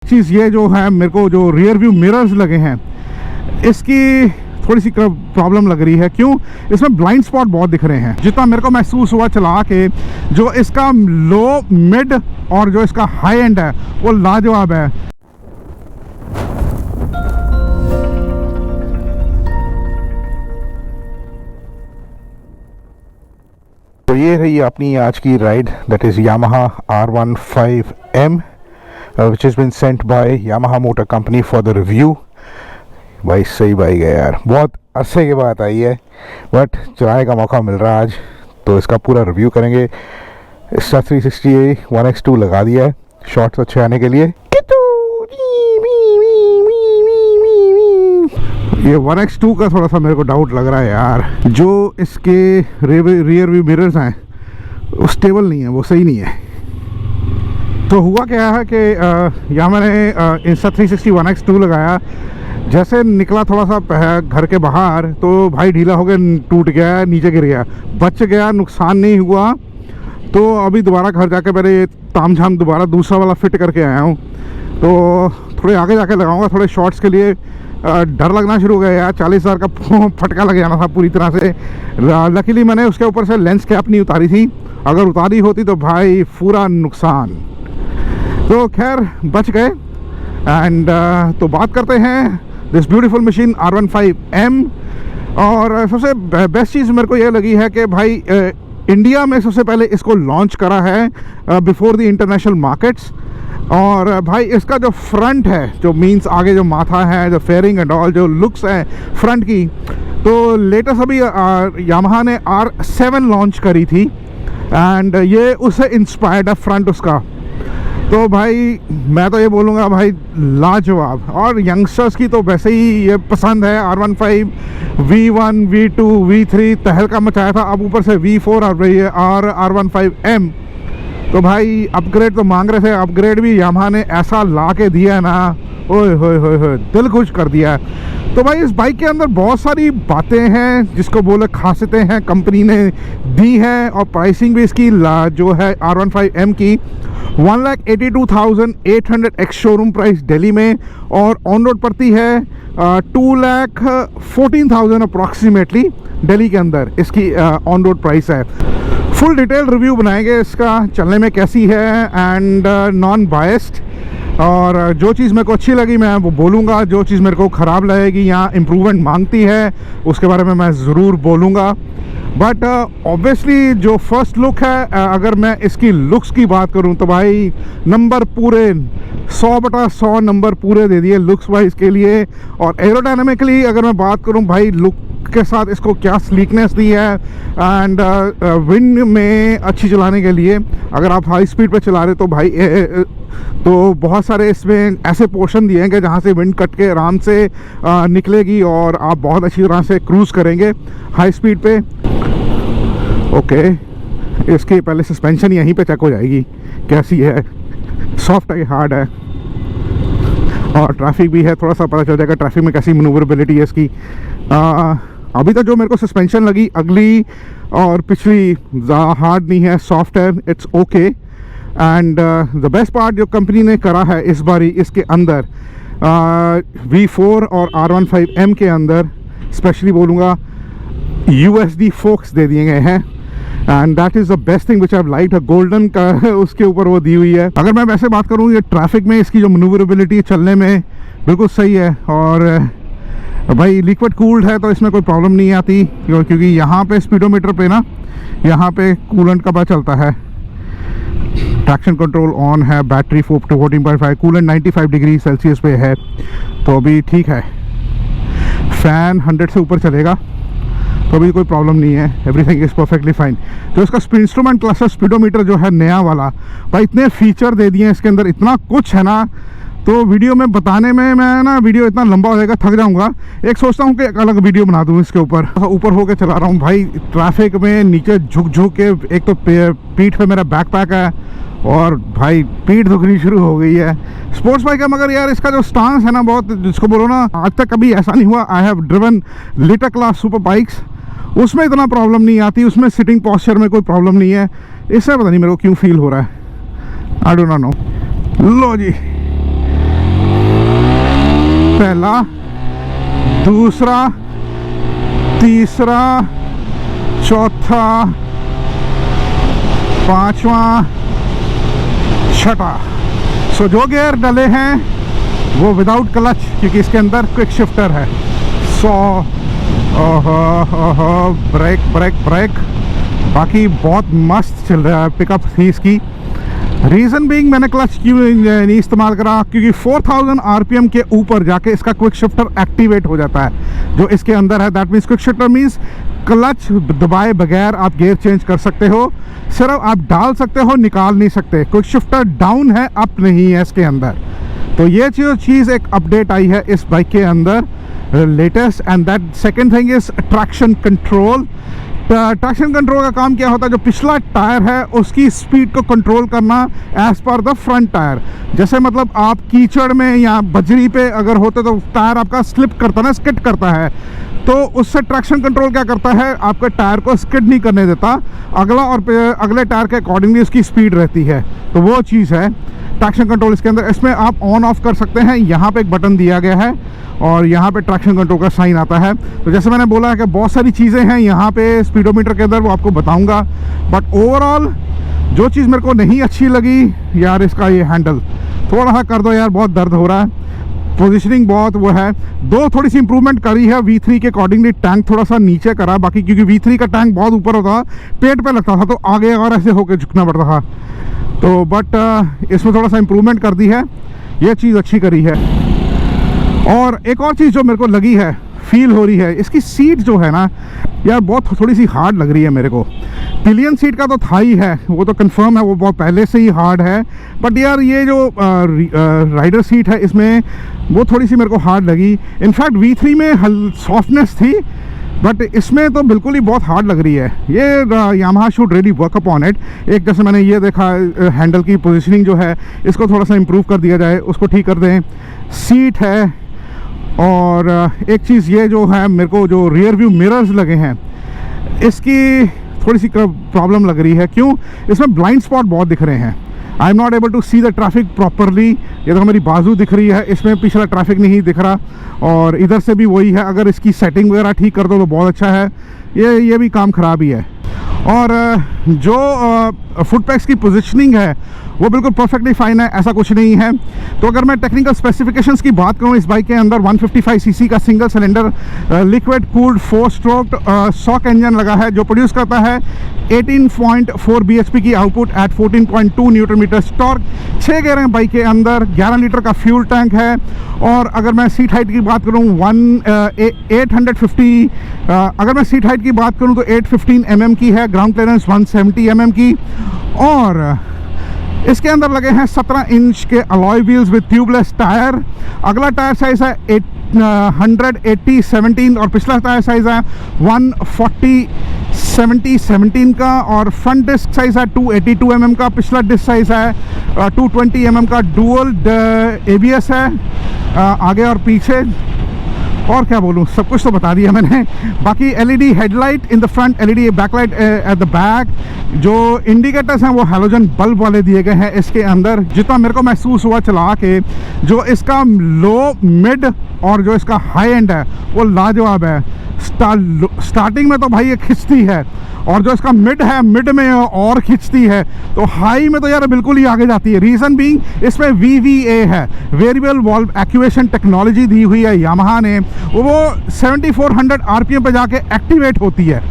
चीज़ ये जो है, मेरे को जो रियर व्यू मिरर्स लगे हैं इसकी थोड़ी सी प्रॉब्लम लग रही है। क्यों? इसमें ब्लाइंड स्पॉट बहुत दिख रहे हैं। जितना मेरे को महसूस हुआ चला के, जो इसका लो, मिड और जो इसका हाई एंड है वो लाजवाब है। तो ये रही अपनी आज की ride, that is Yamaha R15M which has been sent by Yamaha Motor Company for the review। भाई सही बाइक है यार, बहुत अरसे के बाद आई है, बट चलाने का मौका मिल रहा है आज, तो इसका पूरा रिव्यू करेंगे। इसका 360 1x2 लगा दिया है शॉर्ट्स अच्छे आने के लिए। ये 1x2 का थोड़ा सा मेरे को डाउट लग रहा है यार, जो इसके रियर व्यू मिरर्स हैं वो स्टेबल नहीं है, वो सही नहीं है। तो हुआ क्या है कि यहाँ मैंने इंस्टा 360 1x2 लगाया, जैसे निकला थोड़ा सा घर के बाहर तो भाई ढीला हो गया, टूट गया, नीचे गिर गया, बच गया, नुकसान नहीं हुआ। तो अभी दोबारा घर जाके मैंने ताम झाम दोबारा दूसरा वाला फिट करके आया हूँ। तो थोड़े आगे जाके लगाऊंगा, थोड़े शॉर्ट्स के लिए। डर लगना शुरू हो गया यार, 40,000 का फटका लग जाना था पूरी तरह से। लकीली मैंने उसके ऊपर से लेंस कैप नहीं उतारी थी, अगर उतारी होती तो भाई पूरा नुकसान। तो खैर बच गए। एंड तो बात करते हैं दिस ब्यूटीफुल मशीन R15M। और सबसे बेस्ट चीज़ मेरे को ये लगी है कि भाई इंडिया में सबसे पहले इसको लॉन्च करा है बिफोर द इंटरनेशनल मार्केट्स। और भाई इसका जो फ्रंट है, जो मीन्स आगे जो माथा है, जो फेयरिंग एंड ऑल, जो लुक्स है फ्रंट की, तो लेटेस्ट अभी यामाहा ने R7 लॉन्च करी थी एंड ये उससे इंस्पायर्ड है फ्रंट उसका। तो भाई मैं तो ये बोलूँगा भाई लाजवाब। और यंगस्टर्स की तो वैसे ही ये पसंद है। R15 V1 V2 V3 तहलका मचाया था, अब ऊपर से V4 और R15M। तो भाई अपग्रेड तो मांग रहे थे, अपग्रेड भी यामाहा ने ऐसा ला के दिया है ना, ओए होए होए होए, दिल खुश कर दिया है। तो भाई इस बाइक के अंदर बहुत सारी बातें हैं, जिसको बोले खासियतें हैं, कंपनी ने दी है। और प्राइसिंग भी इसकी जो है R15M की 1,82,800 एक्स शोरूम प्राइस दिल्ली में, और ऑन रोड पड़ती है 2,14,000 अप्रॉक्सीमेटली दिल्ली के अंदर इसकी ऑन रोड प्राइस है। फुल डिटेल रिव्यू बनाएंगे इसका, चलने में कैसी है एंड नॉन बायस्ड। और जो चीज़ मेरे को अच्छी लगी मैं वो बोलूँगा, जो चीज़ मेरे को ख़राब लगेगी या इम्प्रूवमेंट मांगती है उसके बारे में मैं ज़रूर बोलूँगा। बट ऑब्वियसली जो फर्स्ट लुक है, अगर मैं इसकी लुक्स की बात करूँ तो भाई नंबर पूरे 100/100 नंबर पूरे दे दिए लुक्स वाइज के लिए। और एरोडायनामिकली अगर मैं बात करूँ भाई, लुक के साथ इसको क्या स्लीकनेस दी है। एंड विंड में अच्छी चलाने के लिए अगर आप हाई स्पीड पे चला रहे तो भाई तो बहुत सारे इसमें ऐसे पोर्शन दिए हैं कि जहाँ से विंड कट के आराम से निकलेगी और आप बहुत अच्छी तरह से क्रूज़ करेंगे हाई स्पीड पे। ओके, इसकी पहले सस्पेंशन यहीं पे चेक हो जाएगी कैसी है, सॉफ्ट है, हार्ड है। और ट्रैफिक भी है, थोड़ा सा पता चल जाएगा ट्रैफिक में कैसी मनूवरेबिलिटी है इसकी। अभी तक जो मेरे को सस्पेंशन लगी, अगली और पिछली हार्ड नहीं है, सॉफ्ट है, it's okay. And the best part जो कंपनी ने करा है इस बारी इसके अंदर V4 और R15M के अंदर स्पेशली बोलूँगा USD फोक्स दे दिए गए हैं। And that is the best thing which I like. Golden का उसके ऊपर वो दी हुई है। अगर मैं वैसे बात करूँ, ये ट्रैफिक में इसकी जो मनूवरेबिलिटी चलने में बिल्कुल सही है। और भाई लिक्विड कूल्ड है तो इसमें कोई प्रॉब्लम नहीं आती, क्योंकि यहाँ पे स्पीडोमीटर पे ना, यहाँ पे कूलेंट का पता चलता है। ट्रैक्शन कंट्रोल ऑन है, बैटरी 14.5, कूलेंट 95 डिग्री सेल्सियस पे है, तो अभी ठीक है। फ़ैन 100 से ऊपर चलेगा तो अभी कोई प्रॉब्लम नहीं है, एवरीथिंग इज़ परफेक्टली फाइन। जो इसका इंस्ट्रूमेंट क्लस्टर स्पीडोमीटर जो है नया वाला, भाई इतने फीचर दे दिए हैं इसके अंदर, इतना कुछ है ना, तो वीडियो में बताने में मैं ना वीडियो इतना लंबा हो जाएगा, थक जाऊंगा। एक सोचता हूँ कि एक अलग वीडियो बना दूँ इसके ऊपर होके चला रहा हूँ भाई ट्रैफिक में, नीचे झुक के। एक तो पीठ पे मेरा बैकपैक है और भाई पीठ दुखनी शुरू हो गई है। स्पोर्ट्स बाइक है मगर यार इसका जो स्टांस है ना, बहुत, जिसको बोलो ना, आज तक कभी ऐसा नहीं हुआ। I have driven litre class super bikes, उसमें इतना प्रॉब्लम नहीं आती, उसमें सिटिंग पोस्चर में कोई प्रॉब्लम नहीं है। इससे पता नहीं मेरे को क्यों फील हो रहा है, आई डोंट नो। लो जी, पहला, दूसरा, तीसरा, चौथा, पांचवा, छठा। सो जो गियर डले हैं वो विदाउट क्लच, क्योंकि इसके अंदर क्विक शिफ्टर है। सो ब्रेक ब्रेक ब्रेक, बाकी बहुत मस्त चल रहा है पिकअप थी इसकी। रीज़न बीइंग मैंने क्लच क्यों नहीं इस्तेमाल करा, क्योंकि 4000 आरपीएम के ऊपर जाके इसका क्विक शिफ्टर एक्टिवेट हो जाता है जो इसके अंदर है। That means quick shifter means clutch दबाए बगैर आप गियर चेंज कर सकते हो, सिर्फ आप डाल सकते हो, निकाल नहीं सकते। क्विक शिफ्टर डाउन है, अप नहीं है इसके अंदर। तो ये चीज़ एक अपडेट आई है इस बाइक के अंदर latest. And that second thing is traction control. Traction control का काम क्या होता है, जो पिछला टायर है उसकी स्पीड को कंट्रोल करना as per the front tyre. जैसे मतलब आप कीचड़ में या बजरी पे अगर होते तो टायर आपका स्लिप करता है, स्किड करता है, तो उससे ट्रैक्शन कंट्रोल क्या करता है, आपके टायर को स्किड नहीं करने देता, अगला और अगले टायर के अकॉर्डिंगली उसकी स्पीड रहती है। तो वो चीज़ है ट्रैक्शन कंट्रोल इसके अंदर। इसमें आप ऑन ऑफ कर सकते हैं, यहाँ पे एक बटन दिया गया है और यहाँ पे ट्रैक्शन कंट्रोल का साइन आता है। तो जैसे मैंने बोला है कि बहुत सारी चीज़ें हैं यहाँ पे स्पीडोमीटर के अंदर, वो आपको बताऊँगा। बट ओवरऑल जो चीज़ मेरे को नहीं अच्छी लगी यार, इसका ये हैंडल थोड़ा सा कर दो यार, बहुत दर्द हो रहा है। पोजीशनिंग बहुत वो है, दो थोड़ी सी इंप्रूवमेंट करी है V3 के अकॉर्डिंगली। टैंक थोड़ा सा नीचे करा, बाकी क्योंकि V3 का टैंक बहुत ऊपर होता, पेट पे लगता था, तो आगे और ऐसे होकर झुकना पड़ता था। तो बट इसमें थोड़ा सा इंप्रूवमेंट कर दी है, ये चीज़ अच्छी करी है। और एक और चीज़ जो मेरे को लगी है, फील हो रही है, इसकी सीट जो है ना यार, बहुत थोड़ी सी हार्ड लग रही है मेरे को। पिलियन सीट का तो था ही है, वो तो कंफर्म है, वो बहुत पहले से ही हार्ड है। बट यार ये जो राइडर सीट है इसमें, वो थोड़ी सी मेरे को हार्ड लगी। इनफैक्ट V3 में सॉफ्टनेस थी, बट इसमें तो बिल्कुल ही बहुत हार्ड लग रही है। ये Yamaha should really work up on it. एक जैसे मैंने ये देखा, हैंडल की पोजीशनिंग जो है इसको थोड़ा सा इम्प्रूव कर दिया जाए, उसको ठीक कर दें। सीट है, और एक चीज़ ये जो है, मेरे को जो रियर व्यू मिरर्स लगे हैं इसकी थोड़ी सी प्रॉब्लम लग रही है। क्यों? इसमें ब्लाइंड स्पॉट बहुत दिख रहे हैं। I am not able to see the traffic properly. ये तो मेरी बाजू दिख रही है, इसमें पिछला ट्रैफिक नहीं दिख रहा, और इधर से भी वही है। अगर इसकी सेटिंग वगैरह ठीक कर दो तो बहुत अच्छा है। ये भी काम ख़राब ही है। और जो फुट पैक्स की पोजीशनिंग है वो बिल्कुल परफेक्टली फाइन है, ऐसा कुछ नहीं है। तो अगर मैं टेक्निकल स्पेसिफिकेशंस की बात करूं, इस बाइक के अंदर 155 सीसी का single cylinder liquid cooled 4 stroke shock engine लगा है, जो प्रोड्यूस करता है 18.4 bhp की output at 14.2 Newton metre torque. 6 gear हैं बाइक के अंदर, 11 लीटर का फ्यूल टैंक है। और अगर मैं सीट हाइट की बात करूं 850, अगर मैं सीट हाइट की बात करूं तो 815 mm की है, ग्राउंड क्लियरेंस 170 mm की। और इसके अंदर लगे हैं 17 इंच के alloy wheels with tubeless tyre. अगला टायर साइज है 180/17 और पिछला टायर साइज है 140/17 का। और फ्रंट डिस्क साइज है 282 mm का, पिछला डिस्क साइज है 220 mm का। डुअल ABS है आगे और पीछे। और क्या बोलूँ, सब कुछ तो बता दिया मैंने। बाकी LED headlight in the front, LED backlight at the back. जो इंडिकेटर्स हैं वो हैलोजन बल्ब वाले दिए गए हैं इसके अंदर। जितना मेरे को महसूस हुआ चला के, जो इसका लो, मिड और जो इसका हाई एंड है वो लाजवाब है। स्टार्टिंग में तो भाई ये खिंचती है, और जो इसका मिड है, मिड में और खिंचती है, तो हाई में तो यार बिल्कुल ही आगे जाती है। रीज़न बीइंग इसमें VVA है, वेरिएबल वॉल्व एक्चुएशन टेक्नोलॉजी दी हुई है यामाहा ने। वो 7400 RPM पे जाके एक्टिवेट होती है।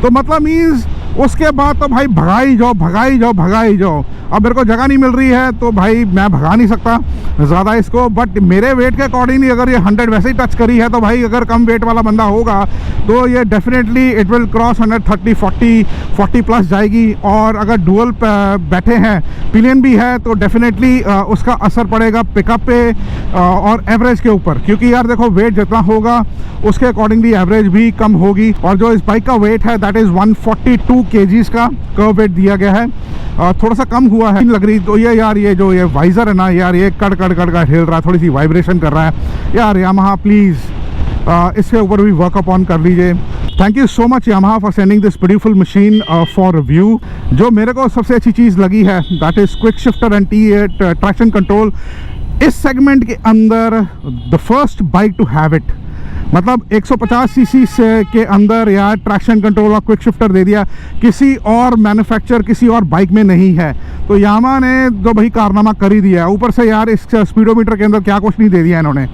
तो मतलब मीन्स उसके बाद तो भाई भगाई जाओ भगाई जाओ भगाई जाओ। अब मेरे को जगह नहीं मिल रही है तो भाई मैं भगा नहीं सकता ज़्यादा इसको। बट मेरे वेट के अकॉर्डिंगली अगर ये 100 वैसे ही टच करी है तो भाई अगर कम वेट वाला बंदा होगा तो ये definitely it will cross 130, 40 plus जाएगी। और अगर डुअल बैठे हैं, पिलियन भी है, तो डेफिनेटली उसका असर पड़ेगा पिकअप पे और एवरेज के ऊपर। क्योंकि यार देखो, वेट जितना होगा उसके अकॉर्डिंगली एवरेज भी कम होगी। और जो इस बाइक का वेट है दैट इज़ 142 kgs का कर्व वेट दिया गया है। थोड़ा सा कम हुआ है लग रही। तो ये यार ये जो ये वाइज़र है ना यार, ये कड़ कड़ कड़ का हिल रहा है, थोड़ी सी वाइब्रेशन कर रहा है यार। यामाहा प्लीज़ इसके ऊपर भी वर्कअप ऑन कर लीजिए। Thank you so much Yamaha for sending this beautiful machine for review. जो मेरे को सबसे अच्छी चीज़ लगी है that is quick shifter and traction control. इस सेगमेंट के अंदर the first bike to have it, मतलब 150 सीसी के अंदर यार ट्रैक्शन कंट्रोल और क्विक शिफ्टर दे दिया, किसी और मैन्युफैक्चर किसी और बाइक में नहीं है। तो यामा ने जो भाई कारनामा कर ही दिया है। ऊपर से यार इस स्पीडोमीटर के अंदर क्या कुछ नहीं दे दिया इन्होंने।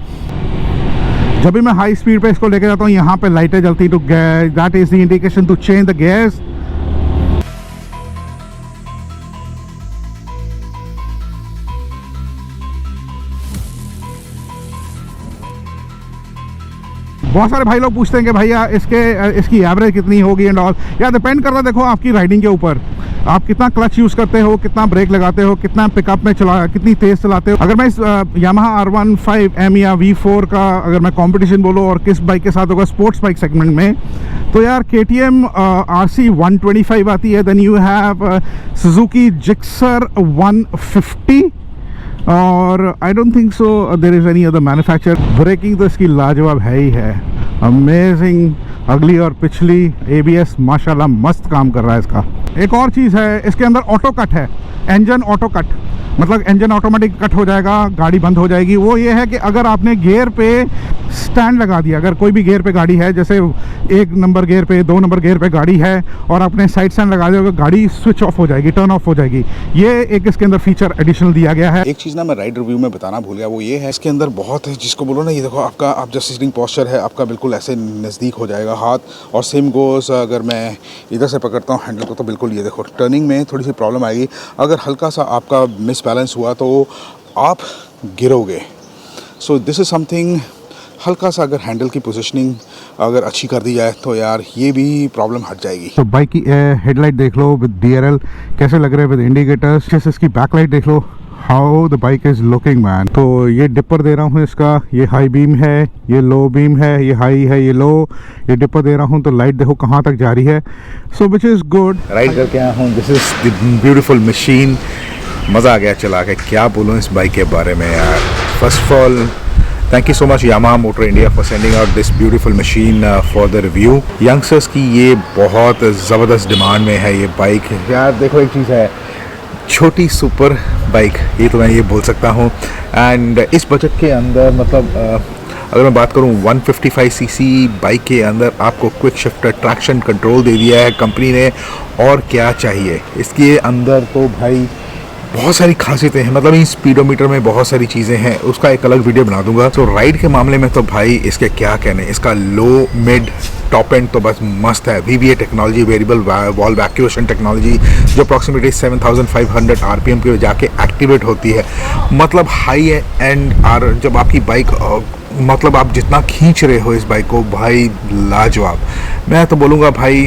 जब भी मैं हाई स्पीड पे इसको लेके जाता हूँ यहाँ पे लाइटें जलती, to that is the indication to change the gears. बहुत सारे भाई लोग पूछते हैं कि भैया इसकी एवरेज कितनी होगी एंड ऑल। या डिपेंड करता है देखो आपकी राइडिंग के ऊपर, आप कितना क्लच यूज़ करते हो, कितना ब्रेक लगाते हो, कितना पिकअप में कितनी तेज़ चलाते हो। अगर मैं इस यामाहा R15M या V4 का अगर मैं कंपटीशन बोलूँ और किस बाइक के साथ होगा स्पोर्ट्स बाइक सेगमेंट में, तो यार KTM RC 125 आती है। Then you have Suzuki Gixxer 150 और I don't think so there is any other manufacture. Braking तो इसकी लाजवाब है ही है, अमेजिंग। अगली और पिछली ABS माशाल्लाह मस्त काम कर रहा है इसका। एक और चीज़ है, इसके अंदर ऑटो कट है, इंजन ऑटो कट, मतलब इंजन ऑटोमेटिक कट हो जाएगा, गाड़ी बंद हो जाएगी। वो ये है कि अगर आपने गियर पे स्टैंड लगा दिया, अगर कोई भी गियर पे गाड़ी है, जैसे 1 नंबर गियर पे 2 नंबर गियर पे गाड़ी है और आपने साइड स्टैंड लगा दिया, गाड़ी स्विच ऑफ हो जाएगी, टर्न ऑफ हो जाएगी। ये एक इसके अंदर फीचर एडिशनल दिया गया है। एक चीज़ ना मैं राइड रिव्यू में बताना भूल गया, वो ये है इसके अंदर बहुत है, जिसको बोलो ना, ये देखो आपका आप जैसे सिटिंग पोस्चर है आपका बिल्कुल ऐसे नज़दीक हो जाएगा हाथ, और सेम गोस अगर मैं इधर से पकड़ता हूँ हैंडल को तो बिल्कुल ये देखो टर्निंग में थोड़ी सी प्रॉब्लम आएगी। अगर हल्का सा आपका मिसबैलेंस हुआ तो आप गिरोगे। सो दिस इज़ समथिंग, हल्का सा अगर हैंडल की पोजीशनिंग अगर अच्छी कर दी जाए तो यार ये भी प्रॉब्लम हट जाएगी। तो बाइक की हेडलाइट देख लो विद DRL कैसे लग रहे हैं, विद इंडिकेटर्स। जैसे इसकी बैकलाइट देख लो, how the bike is looking man. तो ये डिपर दे रहा हूँ इसका, ये हाई बीम है, ये लो बीम है, ये हाई है, ये लो, ये डिपर दे रहा हूँ तो लाइट देखो कहाँ तक जा रही है। सो विच इज़ गुड। राइड करके आया हूँ, this is the beautiful machine. मज़ा आ गया चला के, क्या बोलूँ इस बाइक के बारे में यार। First of all thank you so much Yamaha motor India for sending out this beautiful machine for the review. Youngsters की ये बहुत ज़बरदस्त डिमांड में है ये बाइक यार। देखो एक चीज़ है, छोटी सुपर बाइक, ये तो मैं ये बोल सकता हूँ। एंड इस बजट के अंदर मतलब अगर मैं बात करूँ 155 सीसी बाइक के अंदर आपको क्विक शिफ्टर ट्रैक्शन कंट्रोल दे दिया है कंपनी ने, और क्या चाहिए इसके अंदर। तो भाई बहुत सारी खासियतें हैं, मतलब इस स्पीडोमीटर में बहुत सारी चीज़ें हैं, उसका एक अलग वीडियो बना दूंगा। तो राइड के मामले में तो भाई इसके क्या कहने, इसका लो मिड टॉप एंड तो बस मस्त है। VVA technology, variable valve activation technology, जो अप्रॉक्सीमेटली 7500 RPM पे जाके एक्टिवेट होती है। मतलब हाई एंड जब आपकी बाइक मतलब आप जितना खींच रहे हो इस बाइक को भाई लाजवाब। मैं तो बोलूँगा भाई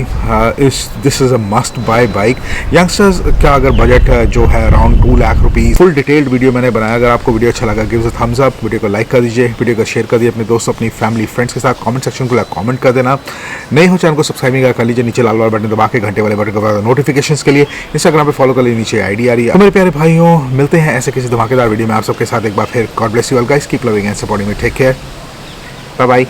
this is a must buy bike. Youngsters का अगर बजट जो है around 2 lakh rupees. Full detailed video मैंने बनाया, अगर आपको वीडियो अच्छा लगा give a thumbs up, video को लाइक कर दीजिए, वीडियो को शेयर कर दीजिए अपने दोस्तों अपनी फैमिली फ्रेंड्स के साथ। कमेंट सेक्शन को कमेंट कर देना। नए हो चैनल को सब्सक्राइब कर लीजिए, नीचे लाल वाला बटन दबा के घंटे वाले बटन को नोटिफिकेशंस के लिए। इंस्टाग्राम पे फॉलो कर लीजिए, नीचे ID आ रही है। तो मेरे प्यारे भाइयों मिलते हैं ऐसे किसी धमाकेदार वीडियो में आप सबके साथ एक बार फिर। God bless you all guys, keep loving and supporting me, take care, bye bye.